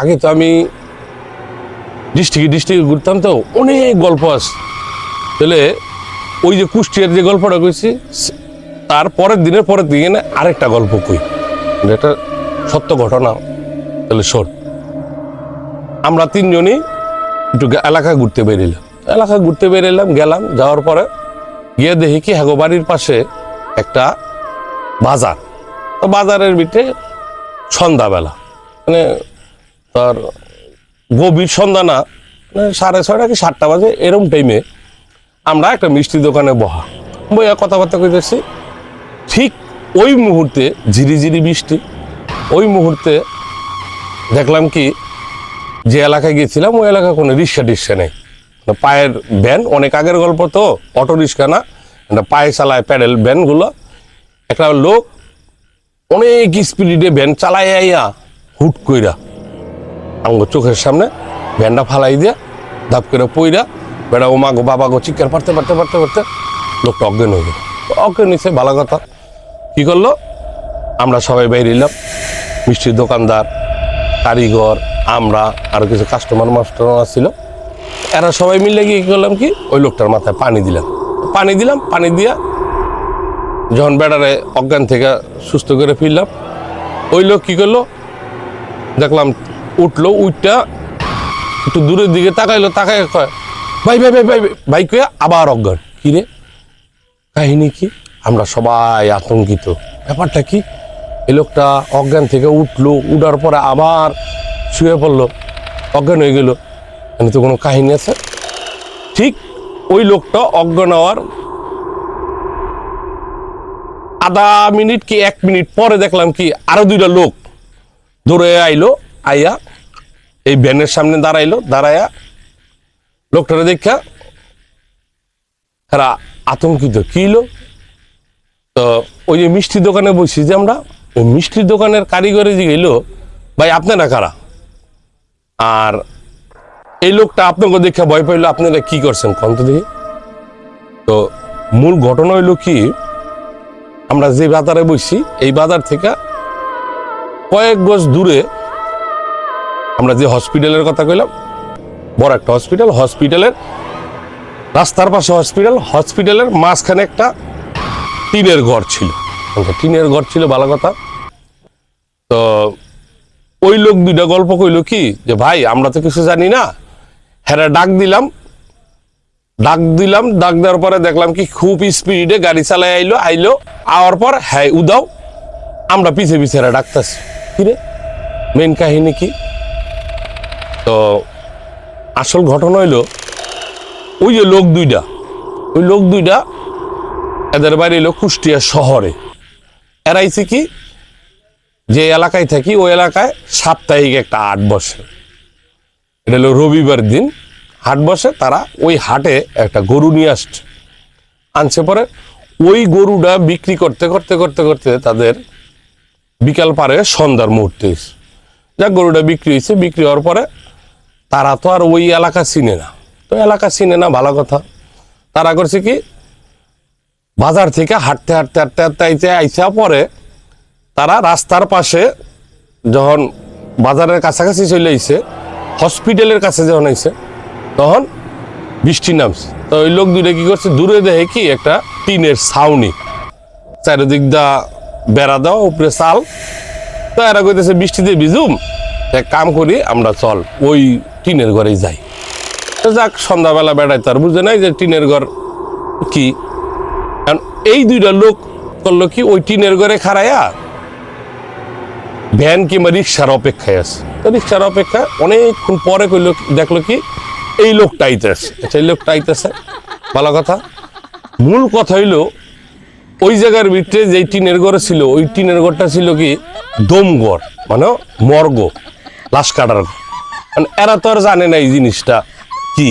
আগে তো আমি ডিস্ট্রিক্টে ঘুরতাম, তো অনেক গল্প আছে। তাহলে ওই যে কুষ্টিয়ার যে গল্পটা কইছি, তার পরের দিনে না আরেকটা গল্প কই, এটা সত্য ঘটনা। তাহলে শোন, আমরা তিনজনই একটু এলাকা ঘুরতে বেরিলাম। গেলাম, যাওয়ার পরে গিয়ে দেখি কি হ্যাগো বাড়ির পাশে একটা বাজার। তো বাজারের ভিতরে সন্ধ্যাবেলা, মানে তার গভীর সন্ধ্যা না, মানে 6:30 কি 7টা বাজে, এরম টাইমে আমরা একটা মিষ্টি দোকানে বইয়া কথাবার্তা কইতেছি। ঠিক ওই মুহূর্তে ঝিরিঝিরি বৃষ্টি। ওই মুহূর্তে দেখলাম কি, যে এলাকায় গেছিলাম ওই এলাকায় কোনো রিক্সা নেই, পায়ের ভ্যান। অনেক আগের গল্প তো, অটো রিক্সা না, পায়ে চালায় প্যাডেল ভ্যানগুলো। একটা লোক অনেক স্পিডে ভ্যান চালায় আইয়া হুট কইরা আমার চোখের সামনে ভ্যানটা ফালাই দিয়া ধাপ করে পইরা বেড়া ও মা গো বাবা গো চিৎকার পারতে লোকটা অজ্ঞান হয়ে গেল। অজ্ঞান হয়েছে, ভালো কথা। কি করলো, আমরা সবাই বাইরে এলাম, মিষ্টির দোকানদার, কারিগর, আমরা আরো কিছু কাস্টমার ছিল। এরা সবাই মিলে গিয়ে কি করলাম কি, ওই লোকটার মাথায় পানি দিলাম। পানি দিয়া যখন বেড়ারে অজ্ঞান থেকে সুস্থ করে ফিরলাম, ওই লোক কি করলো, দেখলাম উঠলো, উঠটা একটু দূরের দিকে তাকায় কয় ভাই কয়ে আবার অজ্ঞান। কি রে, কাহিনী কি? আমরা সবাই আতঙ্কিত, ব্যাপারটা কি? এই লোকটা অজ্ঞান থেকে উঠলো, উঠার পরে আবার শুয়ে পড়লো, অজ্ঞান হয়ে গেল। এখানে তো কোনো কাহিনী আছে। ঠিক ওই লোকটা অজ্ঞান হওয়ার আধা মিনিট কি 1 মিনিট পরে দেখলাম কি আরো 2টা লোক দৌড়ে আইয়া এই ভ্যানের সামনে দাঁড়াইয়া লোকটারে দেখা এরা আতঙ্কিত। কি হলো, তো ওই যে মিষ্টির দোকানে বসি যে আমরা, ওই মিষ্টির দোকানের কারিগরে যে গেল, ভাই আপনারা কারা? আর এই লোকটা আপনাকে দেখে ভয় পাইলো, আপনারা কি করছেন কন্ত দেখি। তো মূল ঘটনা হইলো কি, আমরা যে বাজারে বসি এই বাজার থেকে কয়েক গজ দূরে আমরা যে হসপিটালের কথা কইলাম, বড় একটা হসপিটালের রাস্তার পাশে হসপিটালের মাঝখানে একটা টিনের ঘর ছিল, ভালো কথা। তো ওই লোক 2টা গল্প কইলো কি, যে ভাই আমরা তো কিছু জানি না। হ্যাঁ, ডাক দিলাম, ডাক দেওয়ার পরে দেখলাম কি খুব স্পিডে গাড়ি চালায় আইলো আওয়ার পর হ্যাঁ উদাও, আমরা পিছে ডাকতেছি। কিরে, মেন কাহিনী কি? তো আসল ঘটনা হইলো, ওই যে লোক দুইটা এদের বাড়ি এলো কুষ্টিয়া শহরে। এরাইছে কি, যে এলাকায় থাকি ওই এলাকায় সাপ্তাহিক একটা হাট বসে। এটা হলো রবিবার দিন হাট বসে। তারা ওই হাটে একটা গরু নিয়ে আনছে পরে ওই গরুটা বিক্রি করতে তাদের বিকাল পারে সন্ধ্যার মুহূর্তে যাক গরুটা বিক্রি হয়েছে। বিক্রি হওয়ার পরে তারা তো আর ওই এলাকা চিনে না, ভালো কথা। তারা করছে কি, বাজার থেকে হাঁটতে আইসা পরে তারা রাস্তার পাশে যখন বাজারের কাছাকাছি চলে আইছে, হসপিটালের কাছে যখন আইছে, তখন বৃষ্টি নামছে। তো ওই লোক 2টা কি করছে, দূরে দেখে কি একটা টিনের ছাউনি, চারিদিক দা বেড়া দেওয়া, উপরে চাল। তো এরা কইতেছে বৃষ্টিতে ভিজুম, এক কাম করি আমরা, চল ওই টিনের ঘরেই যাই। যাক, সন্ধ্যাবেলা বেড়াই, তার বুঝে নাই যে টিনের ঘর কি। কারণ এই 2টা লোক করলো কি, ওই টিনের ঘরে খাড়াইয়া ভ্যান কিংবা রিক্সার অপেক্ষায় আছে। তো রিক্সার অপেক্ষা অনেকক্ষণ পরে দেখলো কি এই লোকটা আইতেছে। ভালো কথা। মূল কথা হইলো, ওই জায়গার ভিতরে যে টিনের ঘর ছিল, ওই টিনের ঘরটা ছিল কি দমঘর, মানে মর্গ, লাশ কাটার ঘর। মানে এরা তো আর জানে না এই জিনিসটা কি।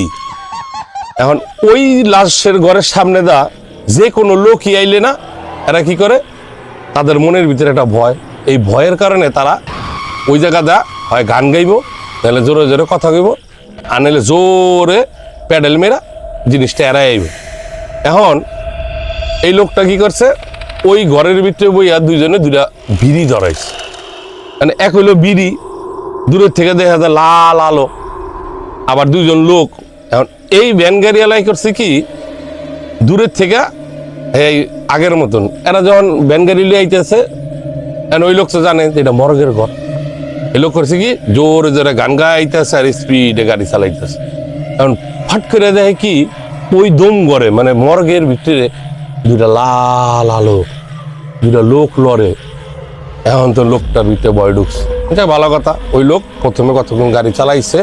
এখন ওই লাশের ঘরের সামনে যে কোনো লোকই আইলে না, এরা কি করে, তাদের মনের ভিতরে একটা ভয়। এই ভয়ের কারণে তারা ওই জায়গাটা হয় গান গাইব, নাহলে জোরে জোরে কথা কইব, আর নাহলে জোরে প্যাডেল মেরা জিনিসটা এড়াই আইব। এখন এই লোকটা কি করছে, ওই ঘরের ভিতরে বইয়া 2জনে 2টা বিড়ি ধরাইছে। মানে এক হইলো বিড়ি, দূরের থেকে দেখা যায় লাল আলো, আবার দুইজন লোক। এখন এই ভ্যান গাড়িওয়ালাই করছে কি, দূরের থেকে এই আগের মতন এরা যখন ভ্যান গাড়ি লিয়ে আইতেছে, ওই লোক তো জানে যে এটা মর্গের ঘর। এই লোক করছে কি, জোরে জোরে গান গাইতেছে আর স্পিডে গাড়ি চালাইতেছে। এখন ফাট করে দেখে কি, ওই দম করে মানে মর্গের ভিতরে দুইটা লাল আলো, দুইটা লোক লড়ে। এখন তো লোকটার ভিতরে ভয় ঢুকছে। এটা ভালো কথা। ওই লোক প্রথমে কতক্ষণ গাড়ি চালাইছে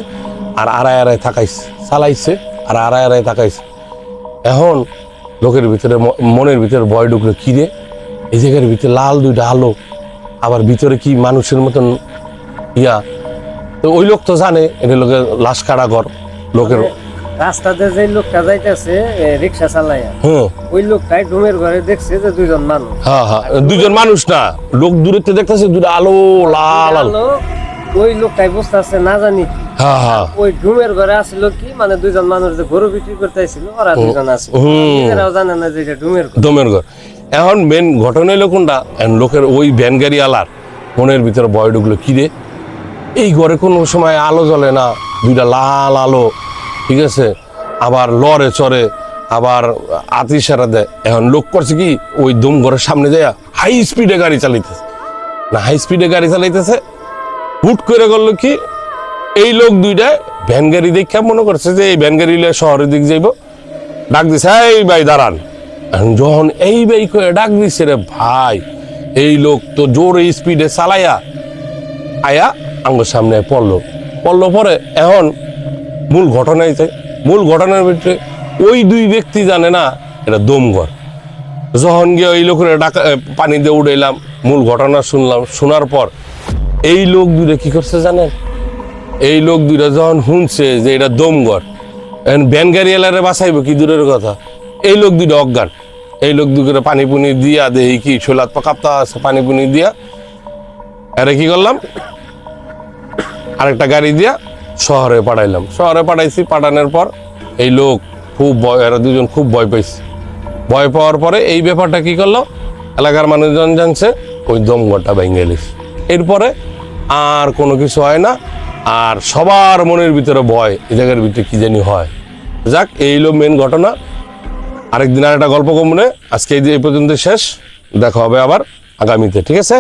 আর আড়াই আড়াই থাকাইছে, চালাইছে আর আড়াই আড়াই থাকাইছে। এখন লোকের ভিতরে মনের ভিতরে ভয় ঢুকলো, কি রে এই জায়গার ভিতরে লাল দুইটা আলো, আবার ভিতরে কি মানুষের মতন ইয়া। তো ওই লোক তো জানে এটা লোকের লাশ কাটা ঘর। লোকের রাস্তাতে যে লোকটা যাইতেছে রিক্সা চালাইয়া, ওই লোকটাই ডুমের ঘরে দেখছে যে দুইজন মানুষ। হ্যাঁ হ্যাঁ, দুইজন মানুষ না, লোক দূরে দেখতেছে দুইটা আলো লাল আলো। ওই লোকটাই বুঝতেছে না জানি কি। হ্যাঁ হ্যাঁ, ওই ডুমের ঘরে আসছিল কি, মানে দুইজন মানুষ যে গরু বিক্রি করতে আসছিল, ওরা দুইজন আছে, এরাও জানে না যে এটা ডুমের ঘর। ডুমের ঘর। এখন মেন ঘটনা হলো কোনটা, লোকের ওই ভ্যান গাড়ি আলার মনের ভিতরে ভয় ঢুকলো, কি রে এই ঘরে কোনো সময় আলো জ্বলে না, দুইটা লাল আলো, ঠিক আছে, আবার লড়ে চড়ে, আবার আতি সারা দেয়। এখন লোক করছে কি, ওই দম ঘরের সামনে যায় হাই স্পিডে গাড়ি চালাইতেছে, না হাই স্পিডে গাড়ি চালাইতেছে, হুট করে করলো কি, এই লোক দুইটায় ভ্যান গাড়ি দেখে মনে করছে যে এই ভ্যান গাড়ি শহরের দিক যাইব, ডাক দিছে এই ভাই দাঁড়ান। যখন এই ভাই করে ডাক দিচ্ছে রে ভাই, এই লোক তো জোরে স্পিডে চালাইয়া আয়া আঙ্গুর সামনে পড়লো পরে এখন মূল ঘটনায় যায়। মূল ঘটনার ভিতরে ওই দুই ব্যক্তি জানে না এটা দমঘর। যখন গিয়ে ওই লোকের ডাকা পানি দিয়ে উড়াইলাম, মূল ঘটনা শুনলাম, শোনার পর এই লোক দুইটা কি করছে জানেন, এই লোক দুইটা যখন শুনছে যে এটা দমঘর, এখন ভ্যান গাড়িওয়ালারে বাঁচাইব কি দূরের কথা, এই লোক দুইটা অজ্ঞান। এই লোক দুটো পানি পুনি দিয়া দেখি কি শোলাত পাকাপ্তা আছে, পানি পুনি দিয়া আরে কি করলাম, আরেকটা গাড়ি দিয়া শহরে পাঠাইলাম। শহরে পাঠাইছি, পাঠানোর পর এই লোক খুব ভয়, এরা দুজন খুব ভয় পাইছে। ভয় পাওয়ার পরে এই ব্যাপারটা কি করলো, এলাকার মানুষজন জানছে, ওই দমঘরটা ভেঙে গেলিস। এরপরে আর কোনো কিছু হয় না, আর সবার মনের ভিতরে ভয়, এই জায়গার ভিতরে কি জানি হয়। যাক, এই হলো মেন ঘটনা। আরেকদিন আর একটা গল্প কমনে, আজকে এই পর্যন্ত শেষ, দেখা হবে আবার আগামীতে, ঠিক আছে।